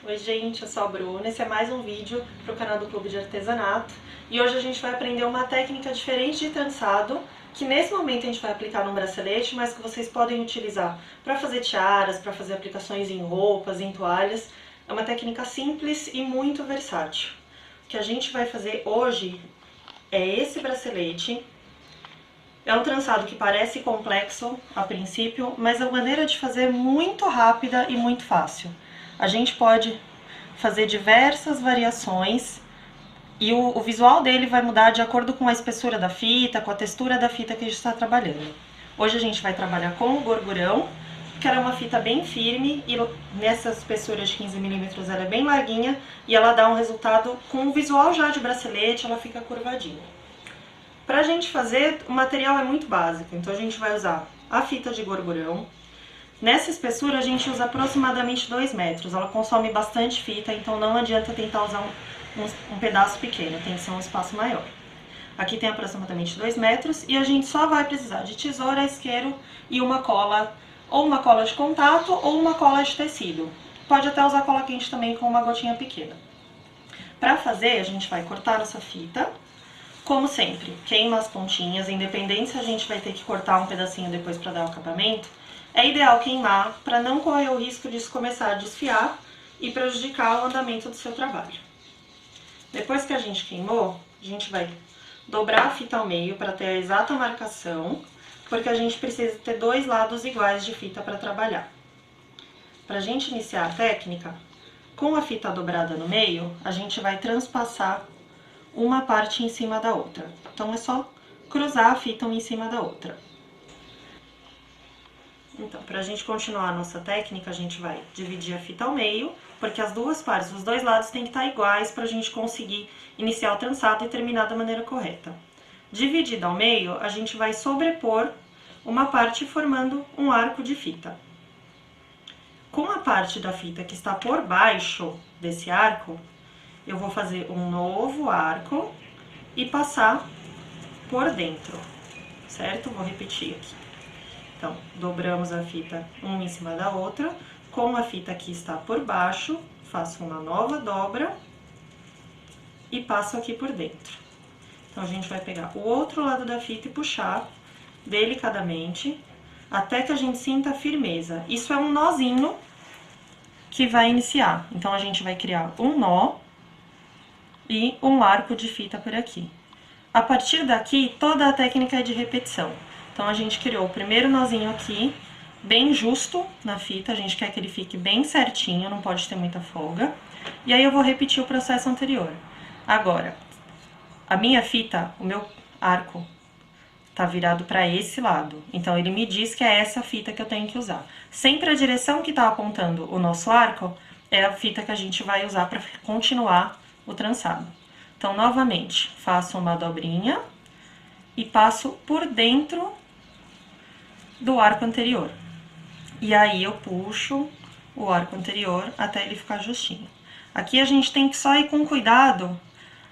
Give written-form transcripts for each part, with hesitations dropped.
Oi gente, eu sou a Bruna, esse é mais um vídeo para o canal do Clube de Artesanato e hoje a gente vai aprender uma técnica diferente de trançado que nesse momento a gente vai aplicar num bracelete, mas que vocês podem utilizar para fazer tiaras, para fazer aplicações em roupas, em toalhas. É uma técnica simples e muito versátil. O que a gente vai fazer hoje é esse bracelete. É um trançado que parece complexo a princípio, mas a maneira de fazer é muito rápida e muito fácil. A gente pode fazer diversas variações e o visual dele vai mudar de acordo com a espessura da fita, com a textura da fita que a gente está trabalhando. Hoje a gente vai trabalhar com o gorgurão, que era uma fita bem firme e nessa espessura de 15 mm ela é bem larguinha e ela dá um resultado com o visual já de bracelete, ela fica curvadinha. Pra gente fazer, o material é muito básico, então a gente vai usar a fita de gorgurão. Nessa espessura a gente usa aproximadamente 2 metros, ela consome bastante fita, então não adianta tentar usar um pedaço pequeno, tem que ser um espaço maior. Aqui tem aproximadamente 2 metros e a gente só vai precisar de tesoura, isqueiro e uma cola, ou uma cola de contato ou uma cola de tecido. Pode até usar cola quente também com uma gotinha pequena. Pra fazer, a gente vai cortar nossa fita. Como sempre, queima as pontinhas, independente se a gente vai ter que cortar um pedacinho depois para dar o acabamento, é ideal queimar para não correr o risco disso começar a desfiar e prejudicar o andamento do seu trabalho. Depois que a gente queimou, a gente vai dobrar a fita ao meio para ter a exata marcação, porque a gente precisa ter 2 lados iguais de fita para trabalhar. Para a gente iniciar a técnica, com a fita dobrada no meio, a gente vai transpassar uma parte em cima da outra. Então é só cruzar a fita uma em cima da outra. Então, pra gente continuar a nossa técnica, a gente vai dividir a fita ao meio, porque as duas partes, os 2 lados tem que estar iguais pra gente conseguir iniciar o trançado e terminar da maneira correta. Dividida ao meio, a gente vai sobrepor uma parte formando um arco de fita. Com a parte da fita que está por baixo desse arco, eu vou fazer um novo arco e passar por dentro, certo? Vou repetir aqui. Então, dobramos a fita uma em cima da outra, com a fita que está por baixo, faço uma nova dobra e passo aqui por dentro. Então, a gente vai pegar o outro lado da fita e puxar delicadamente até que a gente sinta firmeza. Isso é um nozinho que vai iniciar. Então, a gente vai criar um nó e um arco de fita por aqui. A partir daqui, toda a técnica é de repetição. Então, a gente criou o primeiro nozinho aqui, bem justo na fita, a gente quer que ele fique bem certinho, não pode ter muita folga. E aí, eu vou repetir o processo anterior. Agora, a minha fita, o meu arco, tá virado para esse lado. Então, ele me diz que é essa fita que eu tenho que usar. Sempre a direção que tá apontando o nosso arco é a fita que a gente vai usar para continuar o trançado. Então, novamente, faço uma dobrinha e passo por dentro do arco anterior. E aí, eu puxo o arco anterior até ele ficar justinho. Aqui a gente tem que só ir com cuidado,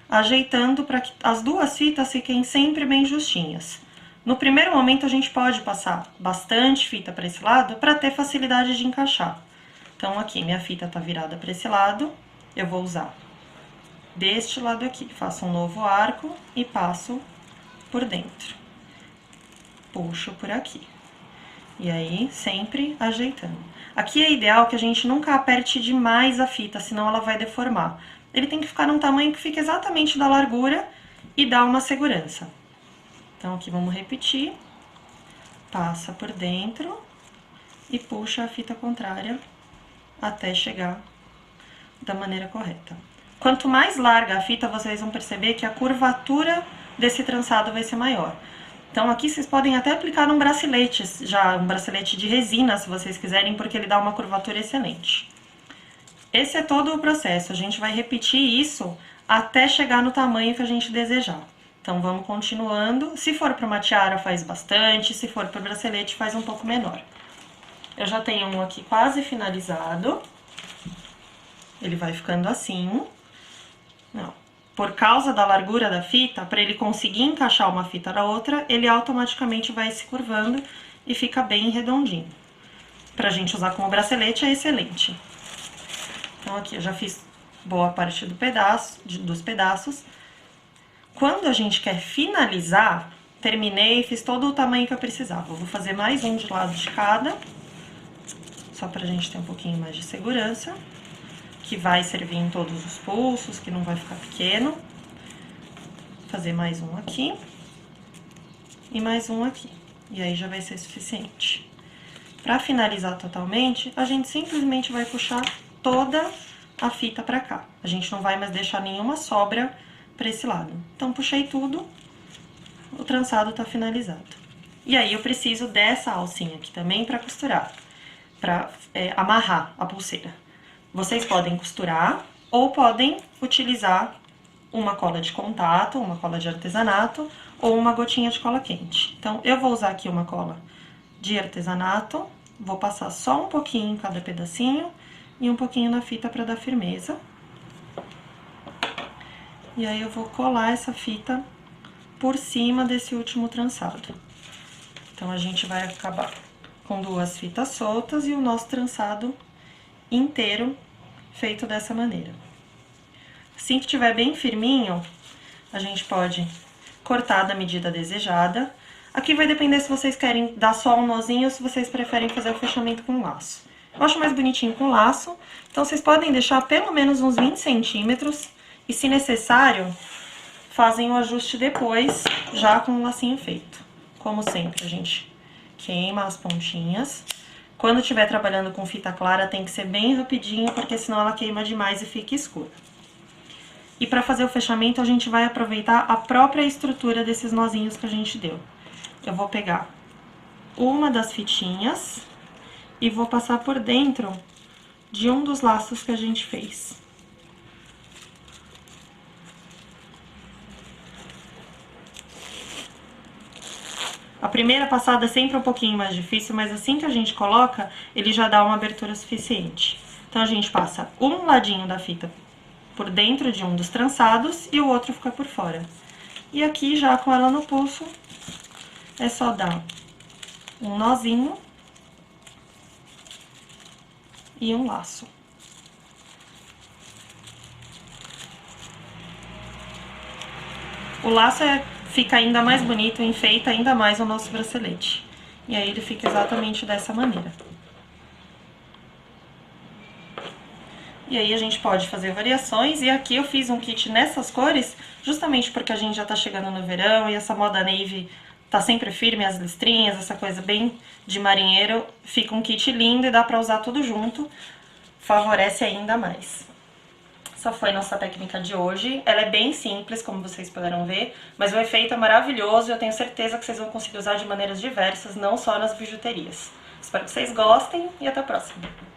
ajeitando para que as duas fitas fiquem sempre bem justinhas. No primeiro momento, a gente pode passar bastante fita para esse lado para ter facilidade de encaixar. Então, aqui, minha fita tá virada para esse lado, eu vou usar deste lado aqui, faço um novo arco e passo por dentro. Puxo por aqui. E aí, sempre ajeitando. Aqui é ideal que a gente nunca aperte demais a fita, senão ela vai deformar. Ele tem que ficar num tamanho que fique exatamente da largura e dá uma segurança. Então, aqui vamos repetir. Passa por dentro e puxa a fita contrária até chegar da maneira correta. Quanto mais larga a fita, vocês vão perceber que a curvatura desse trançado vai ser maior. Então, aqui vocês podem até aplicar um bracelete, já um bracelete de resina, se vocês quiserem, porque ele dá uma curvatura excelente. Esse é todo o processo, a gente vai repetir isso até chegar no tamanho que a gente desejar. Então, vamos continuando. Se for para uma tiara, faz bastante, se for para bracelete, faz um pouco menor. Eu já tenho um aqui quase finalizado. Ele vai ficando assim. Não. Por causa da largura da fita, para ele conseguir encaixar uma fita na outra, ele automaticamente vai se curvando e fica bem redondinho. Pra gente usar como bracelete é excelente. Então, aqui eu já fiz boa parte dos pedaços. Quando a gente quer finalizar, terminei, fiz todo o tamanho que eu precisava. Eu vou fazer mais um de lado de cada, só pra gente ter um pouquinho mais de segurança, que vai servir em todos os pulsos, que não vai ficar pequeno. Vou fazer mais um aqui e mais um aqui, e aí já vai ser suficiente. Pra finalizar totalmente, a gente simplesmente vai puxar toda a fita pra cá. A gente não vai mais deixar nenhuma sobra pra esse lado. Então, puxei tudo, o trançado tá finalizado. E aí, eu preciso dessa alcinha aqui também pra costurar, pra amarrar a pulseira. Vocês podem costurar ou podem utilizar uma cola de contato, uma cola de artesanato ou uma gotinha de cola quente. Então, eu vou usar aqui uma cola de artesanato, vou passar só um pouquinho em cada pedacinho e um pouquinho na fita pra dar firmeza. E aí, eu vou colar essa fita por cima desse último trançado. Então, a gente vai acabar com 2 fitas soltas e o nosso trançado inteiro feito dessa maneira. Assim que tiver bem firminho, a gente pode cortar da medida desejada. Aqui vai depender se vocês querem dar só um nozinho ou se vocês preferem fazer o fechamento com laço. Eu acho mais bonitinho com laço, então vocês podem deixar pelo menos uns 20 centímetros e, se necessário, fazem o ajuste depois, já com o lacinho feito. Como sempre, a gente queima as pontinhas. Quando estiver trabalhando com fita clara, tem que ser bem rapidinho, porque senão ela queima demais e fica escura. E para fazer o fechamento, a gente vai aproveitar a própria estrutura desses nozinhos que a gente deu. Eu vou pegar uma das fitinhas e vou passar por dentro de um dos laços que a gente fez. A primeira passada é sempre um pouquinho mais difícil, mas assim que a gente coloca, ele já dá uma abertura suficiente. Então, a gente passa um ladinho da fita por dentro de um dos trançados e o outro fica por fora. E aqui, já com ela no pulso, é só dar um nozinho e um laço. O laço fica ainda mais bonito, enfeita ainda mais o nosso bracelete. E aí ele fica exatamente dessa maneira. E aí a gente pode fazer variações, e aqui eu fiz um kit nessas cores, justamente porque a gente já tá chegando no verão e essa moda navy tá sempre firme, as listrinhas, essa coisa bem de marinheiro, fica um kit lindo e dá pra usar tudo junto, favorece ainda mais. Essa foi nossa técnica de hoje, ela é bem simples, como vocês puderam ver, mas o efeito é maravilhoso e eu tenho certeza que vocês vão conseguir usar de maneiras diversas, não só nas bijuterias. Espero que vocês gostem e até a próxima!